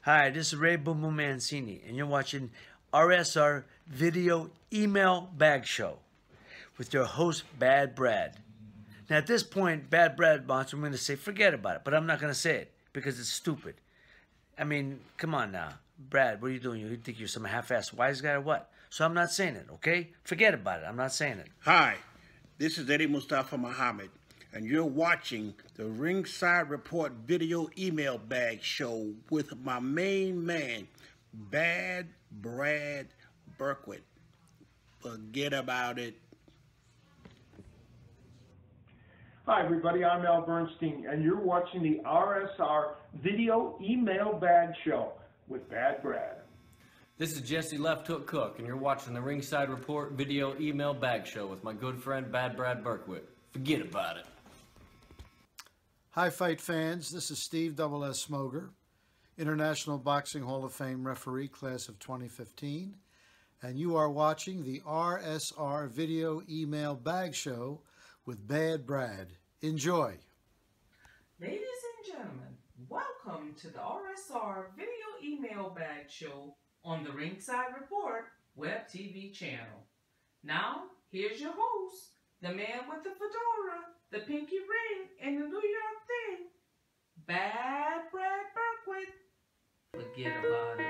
Hi, this is Ray Boom Boom Mancini, and you're watching RSR Video Email Bag Show with your host, Bad Brad. Now, at this point, Bad Brad wants me to say, forget about it, but I'm not going to say it because it's stupid. I mean, come on now. Brad, what are you doing? You think you're some half-assed wise guy or what? So I'm not saying it, okay? Forget about it. I'm not saying it. Hi, this is Eddie Mustafa Muhammad, and you're watching the Ringside Report Video Email Bag Show with my main man, Bad Brad Berkowitz. Forget about it. Hi everybody, I'm Al Bernstein, and you're watching the RSR Video Email Bag Show with Bad Brad. This is Jesse Left Hook Cook, and you're watching the Ringside Report Video Email Bag Show with my good friend Bad Brad Berkowitz. Forget about it. Hi, fight fans. This is Steve Double S. Smoger, International Boxing Hall of Fame referee, class of 2015, and you are watching the RSR Video Email Bag Show with Bad Brad. Enjoy. Ladies and gentlemen, welcome to the RSR Video Email Bag Show on the Ringside Report Web TV channel. Now, here's your host, the man with the fedora, the pinky ring, and the New York thing, Bad Brad Berkowitz. Forget about it.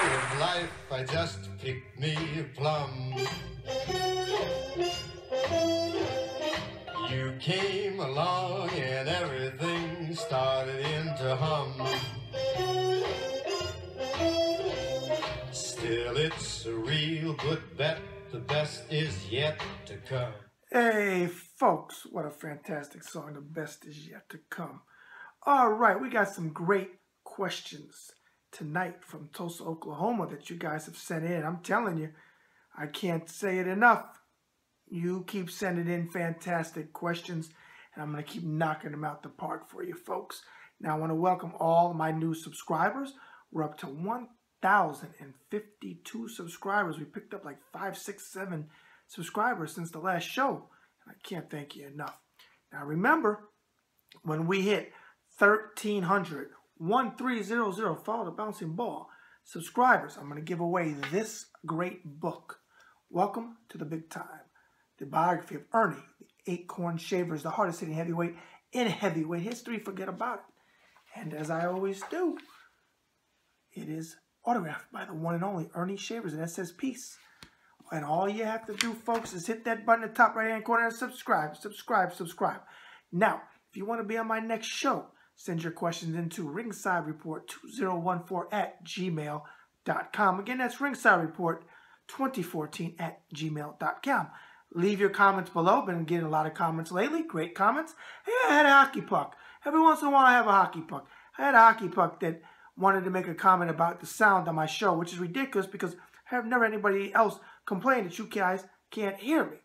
Of life, I just picked me a plum. You came along and everything started into hum. Still, it's a real good bet. The best is yet to come. Hey, folks, what a fantastic song. The best is yet to come. All right, we got some great questions tonight from Tulsa, Oklahoma that you guys have sent in. I'm telling you, I can't say it enough. You keep sending in fantastic questions, and I'm going to keep knocking them out the park for you folks. Now, I want to welcome all my new subscribers. We're up to 1,052 subscribers. We picked up like 5, 6, 7 subscribers since the last show, and I can't thank you enough. Now, remember, when we hit 1,300, 1300, follow the bouncing ball, subscribers, I'm going to give away this great book, Welcome to the Big Time, the biography of Ernie, the 8 Corn Shavers, the hardest hitting heavyweight in heavyweight history. Forget about it. And as I always do, it is autographed by the one and only Ernie Shavers, and it says peace. And all you have to do, folks, is hit that button in the top right-hand corner and subscribe, subscribe, subscribe. Now, if you want to be on my next show, send your questions into ringsidereport2014@gmail.com. Again, that's ringsidereport2014@gmail.com. Leave your comments below. Been getting a lot of comments lately. Great comments. Hey, I had a hockey puck. Every once in a while, I have a hockey puck. I had a hockey puck that wanted to make a comment about the sound on my show, which is ridiculous because I have never anybody else complain that you guys can't hear me.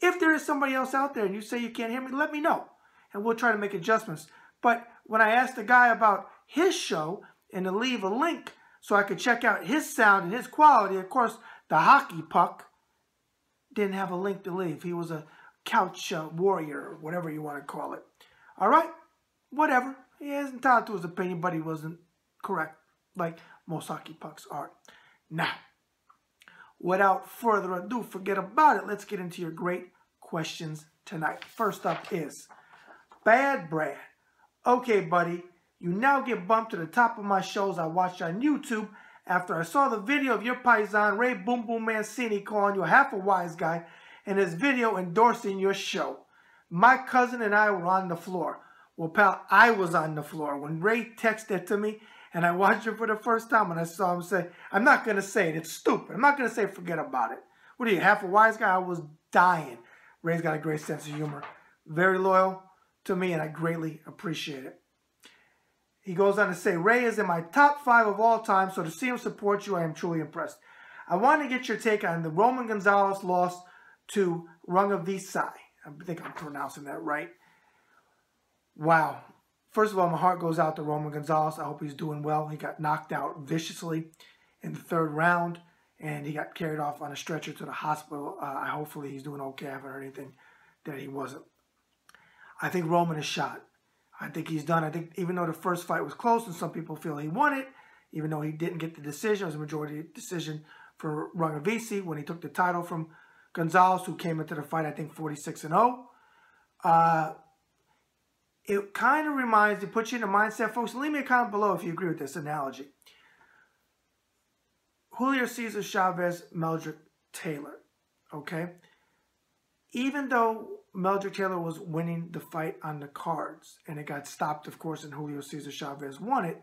If there is somebody else out there and you say you can't hear me, let me know, and we'll try to make adjustments. But when I asked the guy about his show and to leave a link so I could check out his sound and his quality, of course, the hockey puck didn't have a link to leave. He was a couch warrior, or whatever you want to call it. All right? Whatever. He is entitled to his opinion, but he wasn't correct, like most hockey pucks are. Now, without further ado, forget about it. Let's get into your great questions tonight. First up is Bad Brad. Okay, buddy, you now get bumped to the top of my shows I watched on YouTube after I saw the video of your paisan, Ray Boom Boom Mancini, calling you half a wise guy and his video endorsing your show. My cousin and I were on the floor. Well, pal, I was on the floor when Ray texted to me, and I watched it for the first time, and I saw him say, I'm not going to say it. It's stupid. I'm not going to say forget about it. What are you, half a wise guy? I was dying. Ray's got a great sense of humor. Very loyal to me, and I greatly appreciate it. He goes on to say, Ray is in my top 5 of all time, so to see him support you, I am truly impressed. I want to get your take on the Roman Gonzalez loss to Rungavisai. I think I'm pronouncing that right. Wow. First of all, my heart goes out to Roman Gonzalez. I hope he's doing well. He got knocked out viciously in the 3rd round, and he got carried off on a stretcher to the hospital. Hopefully he's doing okay. I haven't heard anything that he wasn't. I think Roman is shot. I think he's done. I think even though the first fight was close and some people feel he won it, even though he didn't get the decision, it was a majority decision for Rungavisi when he took the title from Gonzalez, who came into the fight, I think, 46-0. It kind of reminds, it puts you in the mindset, folks. Leave me a comment below if you agree with this analogy. Julio Cesar Chavez, Meldrick Taylor, okay? Even though Meldrick Taylor was winning the fight on the cards, and it got stopped, of course, and Julio Cesar Chavez won it,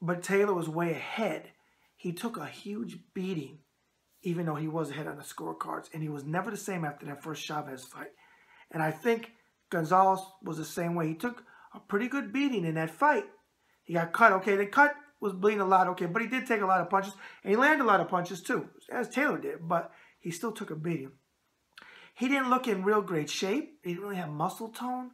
but Taylor was way ahead. He took a huge beating, even though he was ahead on the scorecards, and he was never the same after that first Chavez fight. And I think Gonzalez was the same way. He took a pretty good beating in that fight. He got cut. Okay, the cut was bleeding a lot. Okay, but he did take a lot of punches, and he landed a lot of punches too, as Taylor did, but he still took a beating. He didn't look in real great shape. He didn't really have muscle tone,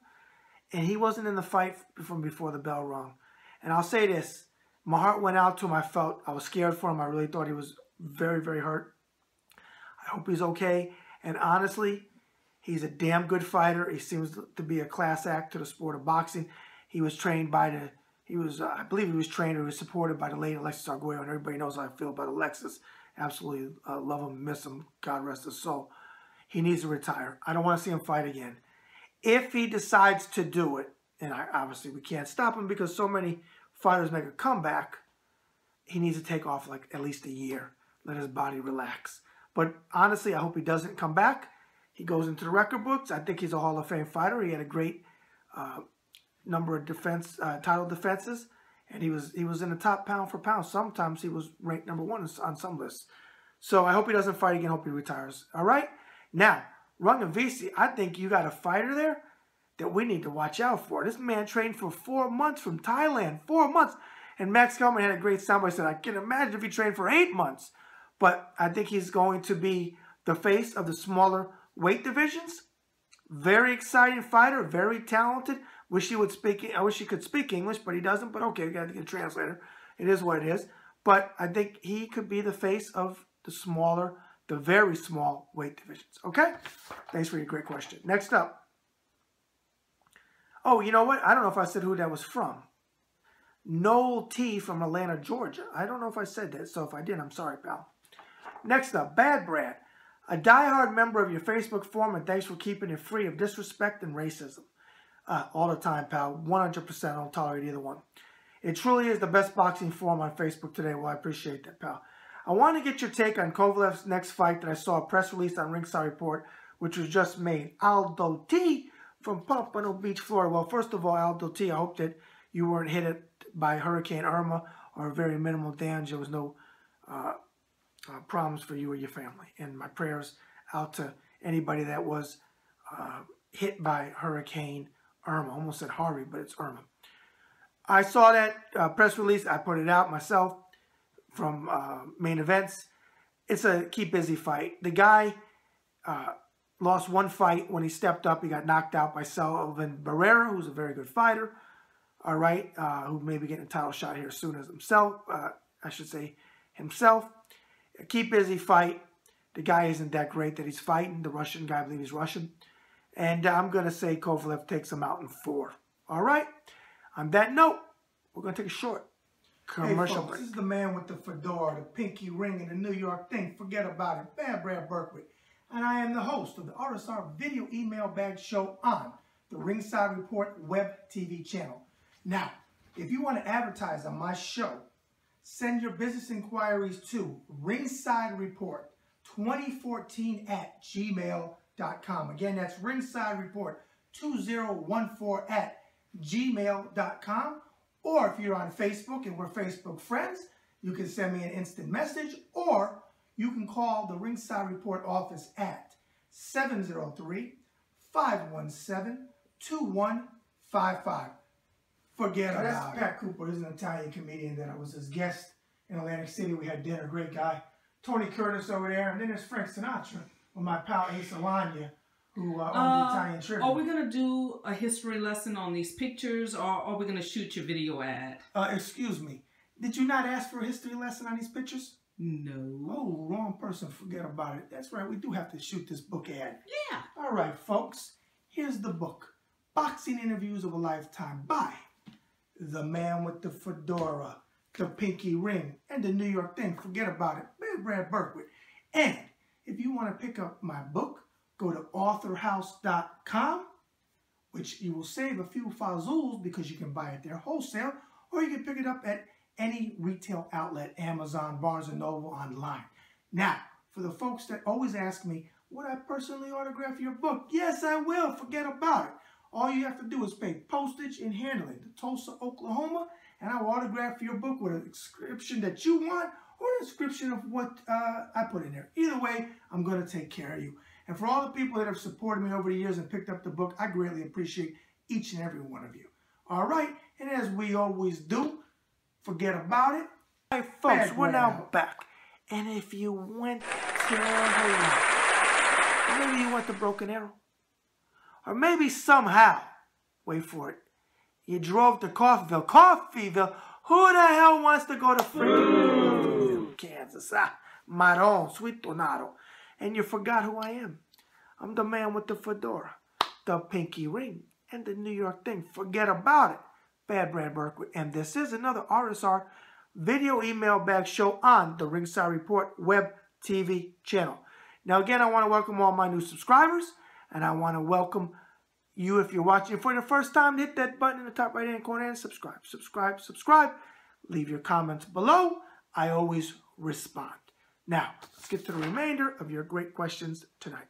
and he wasn't in the fight from before the bell rung. And I'll say this. My heart went out to him. I was scared for him. I really thought he was very, very hurt. I hope he's okay. And honestly, he's a damn good fighter. He seems to be a class act to the sport of boxing. He was trained by the, I believe he was trained or he was supported by the late Alexis Arguello, and everybody knows how I feel about Alexis. Absolutely love him, miss him. God rest his soul. He needs to retire. I don't want to see him fight again. If he decides to do it, and obviously we can't stop him because so many fighters make a comeback, he needs to take off like at least a year. Let his body relax. But honestly, I hope he doesn't come back. He goes into the record books. I think he's a Hall of Fame fighter. He had a great number of title defenses, and he was in the top pound for pound. Sometimes he was ranked #1 on some lists. So I hope he doesn't fight again. I hope he retires. All right? Now, Rungavisi, I think you got a fighter there that we need to watch out for. This man trained for 4 months from Thailand. 4 months. And Max Kellerman had a great soundbite. Said, I can imagine if he trained for 8 months. But I think he's going to be the face of the smaller weight divisions. Very exciting fighter. Very talented. I wish he could speak English, but he doesn't. But okay, we got to get a translator. It is what it is. But I think he could be the face of the very small weight divisions. Okay? Thanks for your great question. Next up. Oh, you know what? I don't know if I said who that was from. Noel T. from Atlanta, Georgia. I don't know if I said that, so if I did, I'm sorry, pal. Next up, Bad Brad. A diehard member of your Facebook forum, and thanks for keeping it free of disrespect and racism. All the time, pal. 100%. I don't tolerate either one. It truly is the best boxing forum on Facebook today. Well, I appreciate that, pal. I want to get your take on Kovalev's next fight that I saw a press release on Ringside Report, which was just made. Aldo T. from Pompano Beach, Florida. Well, first of all, Aldo T., I hope that you weren't hit by Hurricane Irma or very minimal damage. There was no problems for you or your family. And my prayers out to anybody that was hit by Hurricane Irma. I almost said Harvey, but it's Irma. I saw that press release. I put it out myself from Main Events. It's a keep busy fight. The guy lost one fight when he stepped up. He got knocked out by Selvin Barrera, who's a very good fighter. All right, who may be getting a title shot here soon as himself. I should say himself. A keep busy fight. The guy isn't that great that he's fighting. The Russian guy, I believe he's Russian. And I'm going to say Kovalev takes him out in 4. All right. On that note, we're going to take a short commercial break. This is the man with the fedora, the pinky ring, and the New York thing. Forget about it. Bad Brad Berkowitz. And I am the host of the RSR Video Email Bag Show on the Ringside Report Web TV channel. Now, if you want to advertise on my show, send your business inquiries to Ringside Report 2014 at gmail.com. Again, that's Ringside Report 2014 at gmail.com. Or if you're on Facebook and we're Facebook friends, you can send me an instant message, or you can call the Ringside Report office at 703-517-2155. Forget about it. That's Pat Cooper. He's an Italian comedian that I was his guest in Atlantic City. We had dinner. Great guy. Tony Curtis over there. And then there's Frank Sinatra with my pal Ace Alanya, who owned the Italian Tribune. Are we going to do a history lesson on these pictures, or are we going to shoot your video ad? Excuse me. Did you not ask for a history lesson on these pictures? No. Oh, wrong person. Forget about it. That's right. We do have to shoot this book ad. Yeah. All right, folks. Here's the book, Boxing Interviews of a Lifetime by the man with the fedora, the pinky ring, and the New York thing. Forget about it. Brad Berkowitz. And if you want to pick up my book, go to authorhouse.com, which you will save a few fazools because you can buy it there wholesale, or you can pick it up at any retail outlet, Amazon, Barnes & Noble, online. Now, for the folks that always ask me, would I personally autograph your book? Yes, I will. Forget about it. All you have to do is pay postage and handling to Tulsa, Oklahoma, and I will autograph your book with a description that you want or a description of what I put in there. Either way, I'm going to take care of you. And for all the people that have supported me over the years and picked up the book, I greatly appreciate each and every one of you. All right, and as we always do, forget about it. All right, folks, we're now back. And if you went to Hawaii, maybe you went to Broken Arrow, or maybe somehow, wait for it, you drove to Coffeyville. Coffeyville? Who the hell wants to go to freaking Kansas? Maron, sweet tornado. And you forgot who I am. I'm the man with the fedora, the pinky ring, and the New York thing. Forget about it. Bad Brad Berkowitz. And this is another RSR video email bag show on the Ringside Report web TV channel. Now again, I want to welcome all my new subscribers, and I want to welcome you if you're watching for the first time. Hit that button in the top right hand corner and subscribe. Subscribe. Leave your comments below. I always respond. Now, let's get to the remainder of your great questions tonight.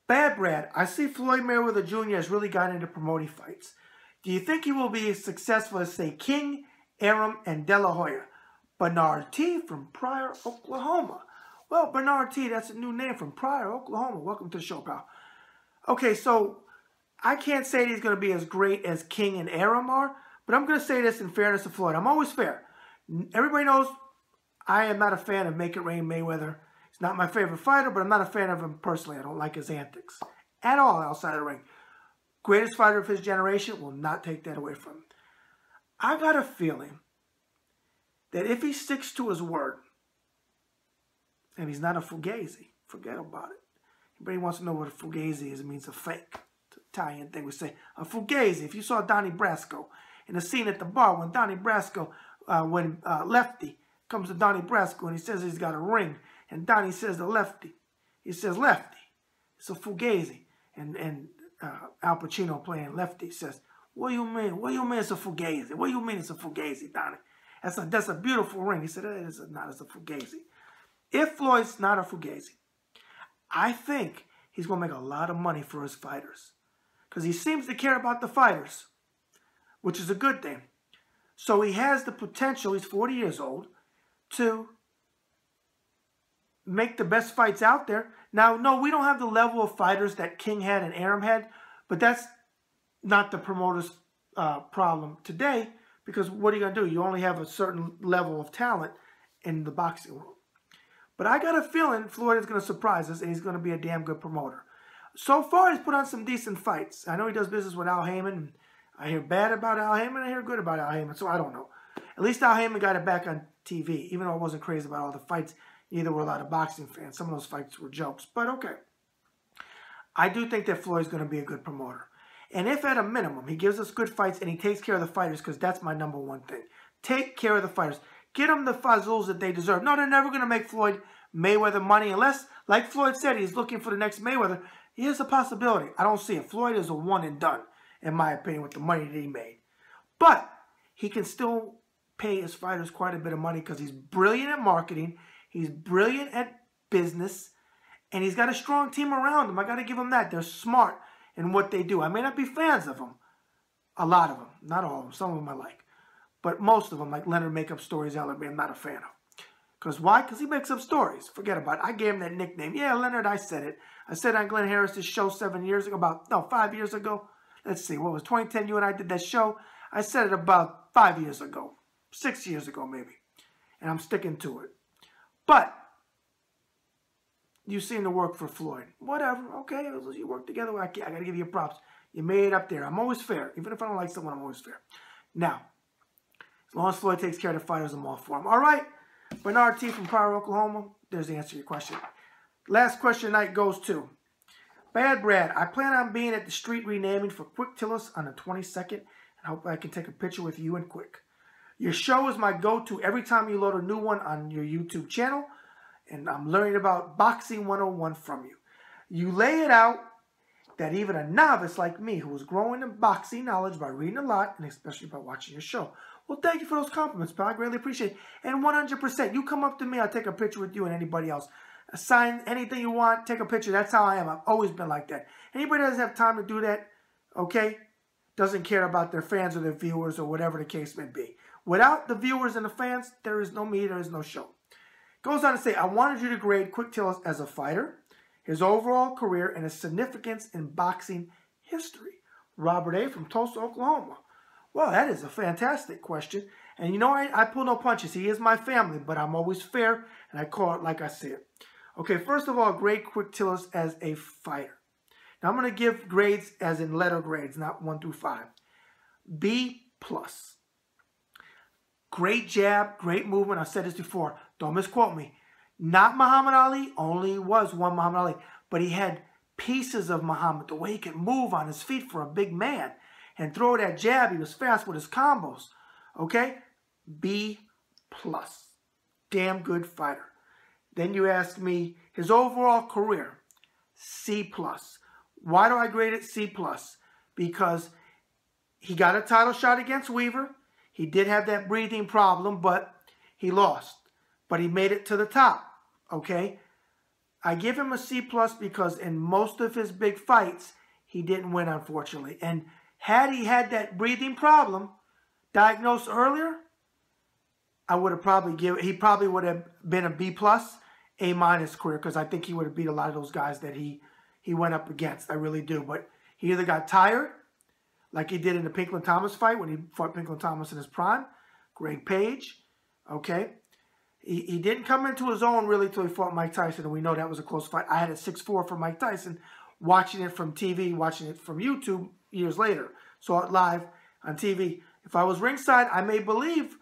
Bad Brad, I see Floyd Mayweather Jr. has really gotten into promoting fights. Do you think he will be as successful as, say, King, Arum, and De La Hoya? Bernard T. from Pryor, Oklahoma. Well, Bernard T., that's a new name from Pryor, Oklahoma. Welcome to the show, pal. Okay, so I can't say he's going to be as great as King and Arum are, but I'm going to say this in fairness to Floyd. I'm always fair. Everybody knows I am not a fan of Make It Rain Mayweather. He's not my favorite fighter, but I'm not a fan of him personally. I don't like his antics at all outside of the ring. Greatest fighter of his generation, will not take that away from him. I got a feeling that if he sticks to his word, and he's not a fugazi, forget about it. Everybody wants to know what a fugazi is. It means a fake. It's an Italian thing. We say a fugazi. If you saw Donnie Brasco in the scene at the bar when Donnie Brasco, Lefty comes to Donnie Brasco and he says he's got a ring, and Donnie says to Lefty, he says Lefty, it's a fugazi, and Al Pacino playing Lefty says, what do you mean? What do you mean it's a fugazi? What do you mean it's a fugazi, Donnie? That's a beautiful ring. He said, it's not, it's a fugazi. If Floyd's not a fugazi, I think he's going to make a lot of money for his fighters because he seems to care about the fighters, which is a good thing. So he has the potential, he's 40 years old, to make the best fights out there. Now, no, we don't have the level of fighters that King had and Arum had, but that's not the promoter's problem today, because what are you going to do? You only have a certain level of talent in the boxing world. But I got a feeling Floyd is going to surprise us, and he's going to be a damn good promoter. So far, he's put on some decent fights. I know he does business with Al Heyman, and I hear bad about Al Heyman, I hear good about Al Heyman, so I don't know. At least Al Heyman got it back on TV, even though I wasn't crazy about all the fights. Neither were a lot of boxing fans. Some of those fights were jokes, but okay. I do think that Floyd's going to be a good promoter. And if at a minimum he gives us good fights and he takes care of the fighters, because that's my number one thing. Take care of the fighters. Get them the fazools that they deserve. No, they're never going to make Floyd Mayweather money unless, like Floyd said, he's looking for the next Mayweather. Here's a possibility. I don't see it. Floyd is a one and done, in my opinion, with the money that he made. But he can still pay his fighters quite a bit of money because he's brilliant at marketing. He's brilliant at business. And he's got a strong team around him. I got to give him that. They're smart in what they do. I may not be fans of them. A lot of them. Not all of them. Some of them I like. But most of them, like Leonard Make Up Stories, I'm not a fan of. Because why? Because he makes up stories. Forget about it. I gave him that nickname. Yeah, Leonard, I said it. I said on Glenn Harris's show 5 years ago. Let's see, what was 2010? You and I did that show. I said it about 5 years ago. 6 years ago, maybe. And I'm sticking to it. But you seem to work for Floyd. Whatever. Okay, you work together. I got to give you props. You made it up there. I'm always fair. Even if I don't like someone, I'm always fair. Now, as long as Floyd takes care of the fighters, I'm all for him. All right. Bernard T. from Pryor, Oklahoma. There's the answer to your question. Last question tonight goes to Bad Brad, I plan on being at the street renaming for Quick Tillis on the 22nd, and hope I can take a picture with you and Quick. Your show is my go-to every time you load a new one on your YouTube channel, and I'm learning about Boxing 101 from you. You lay it out that even a novice like me who is growing in boxing knowledge by reading a lot, and especially by watching your show. Well, thank you for those compliments, pal. I greatly appreciate it. And 100%, you come up to me, I'll take a picture with you and anybody else. Sign anything you want, take a picture. That's how I am. I've always been like that. Anybody that doesn't have time to do that, okay, doesn't care about their fans or their viewers or whatever the case may be. Without the viewers and the fans, there is no me, there is no show. Goes on to say, I wanted you to grade Quick Tillis as a fighter, his overall career, and his significance in boxing history. Robert A. from Tulsa, Oklahoma. Well, that is a fantastic question. And you know, I pull no punches. He is my family, but I'm always fair, and I call it like I see it. Okay, first of all, grade Quick Tillis as a fighter. Now, I'm going to give grades as in letter grades, not 1 through 5. B+. Great jab, great movement. I've said this before. Don't misquote me. Not Muhammad Ali, only was one Muhammad Ali, but he had pieces of Muhammad, the way he could move on his feet for a big man and throw that jab. He was fast with his combos. Okay? B+. Damn good fighter. Then you ask me his overall career, C+. Why do I grade it C+? Because he got a title shot against Weaver. He did have that breathing problem, but he lost. But he made it to the top, okay? I give him a C+ because in most of his big fights, he didn't win, unfortunately. And had he had that breathing problem diagnosed earlier, I would have probably he probably would have been a B+, A- career, because I think he would have beat a lot of those guys that he went up against. I really do. But he either got tired, like he did in the Pinklon-Thomas fight when he fought Pinklon-Thomas in his prime, Greg Page, okay? He didn't come into his own really until he fought Mike Tyson, and we know that was a close fight. I had a 6-4 for Mike Tyson, watching it from TV, watching it from YouTube years later. Saw it live on TV. If I was ringside, I may believe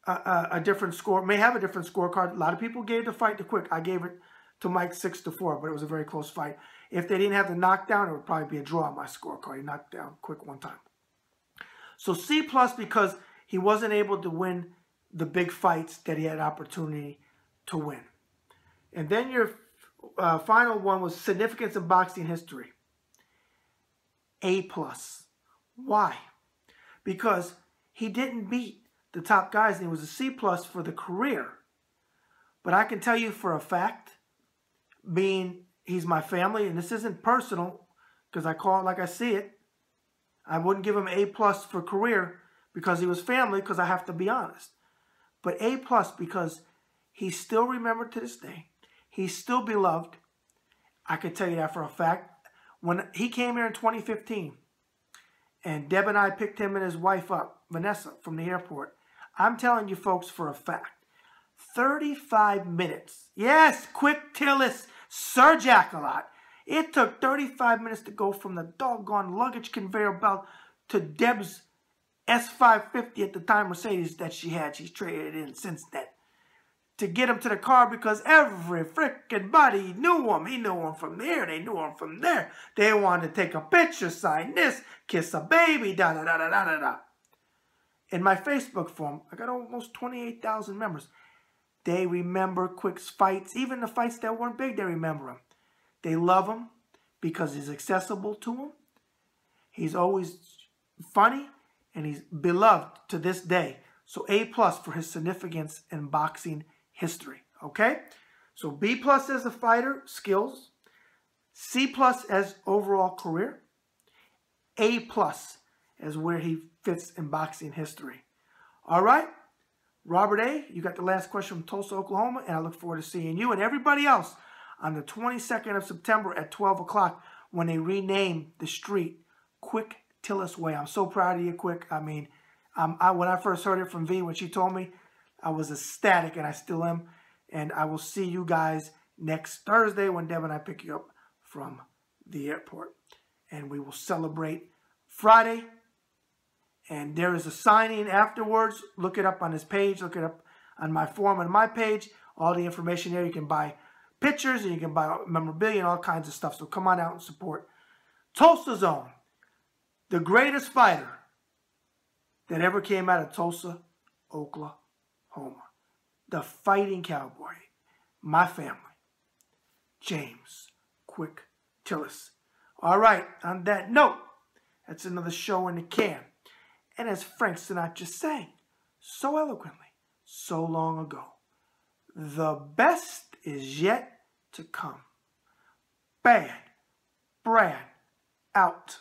a different score, may have a different scorecard. A lot of people gave the fight to Quick. I gave it to Mike 6-4, but it was a very close fight. If they didn't have the knockdown, it would probably be a draw on my scorecard. He knocked down Quick one time. So C+ because he wasn't able to win the big fights that he had opportunity to win. And then your final one was significance in boxing history. A+. Why? Because he didn't beat the top guys, and he was a C+ for the career. But I can tell you for a fact, being he's my family, and this isn't personal, because I call it like I see it, I wouldn't give him A+ for career because he was family, because I have to be honest. But A+ because he's still remembered to this day. He's still beloved. I can tell you that for a fact. When he came here in 2015, and Deb and I picked him and his wife up, Vanessa, from the airport, I'm telling you folks for a fact, 35 minutes. Yes, Quick Tillis, Sir Jackalot. It took 35 minutes to go from the doggone luggage conveyor belt to Deb's S550 at the time Mercedes that she had. She's traded in since then. To get him to the car because every frickin' body knew him. He knew him from there. They knew him from there. They wanted to take a picture, sign this, kiss a baby, da-da-da-da-da-da-da. In my Facebook forum, I got almost 28,000 members. They remember Quick's fights. Even the fights that weren't big, they remember him. They love him because he's accessible to them. He's always funny, and he's beloved to this day. So A+ for his significance in boxing history. Okay? So B+ as a fighter, skills. C+ as overall career. A+ as where he fits in boxing history. All right? Robert A., you got the last question from Tulsa, Oklahoma, and I look forward to seeing you and everybody else on the 22nd of September at 12 o'clock when they rename the street Quick Tillis Way. I'm so proud of you, Quick. I mean, when I first heard it from V, when she told me, I was ecstatic, and I still am. And I will see you guys next Thursday when Deb and I pick you up from the airport. And we will celebrate Friday. And there is a signing afterwards. Look it up on his page. Look it up on my forum and my page. All the information there. You can buy pictures, and you can buy memorabilia and all kinds of stuff. So come on out and support Tulsa's own, the greatest fighter that ever came out of Tulsa, Oklahoma. The Fighting Cowboy. My family. James Quick Tillis. All right, on that note, that's another show in the can. And as Frank Sinatra sang so eloquently, so long ago, the best is yet to come. Bad Brad out.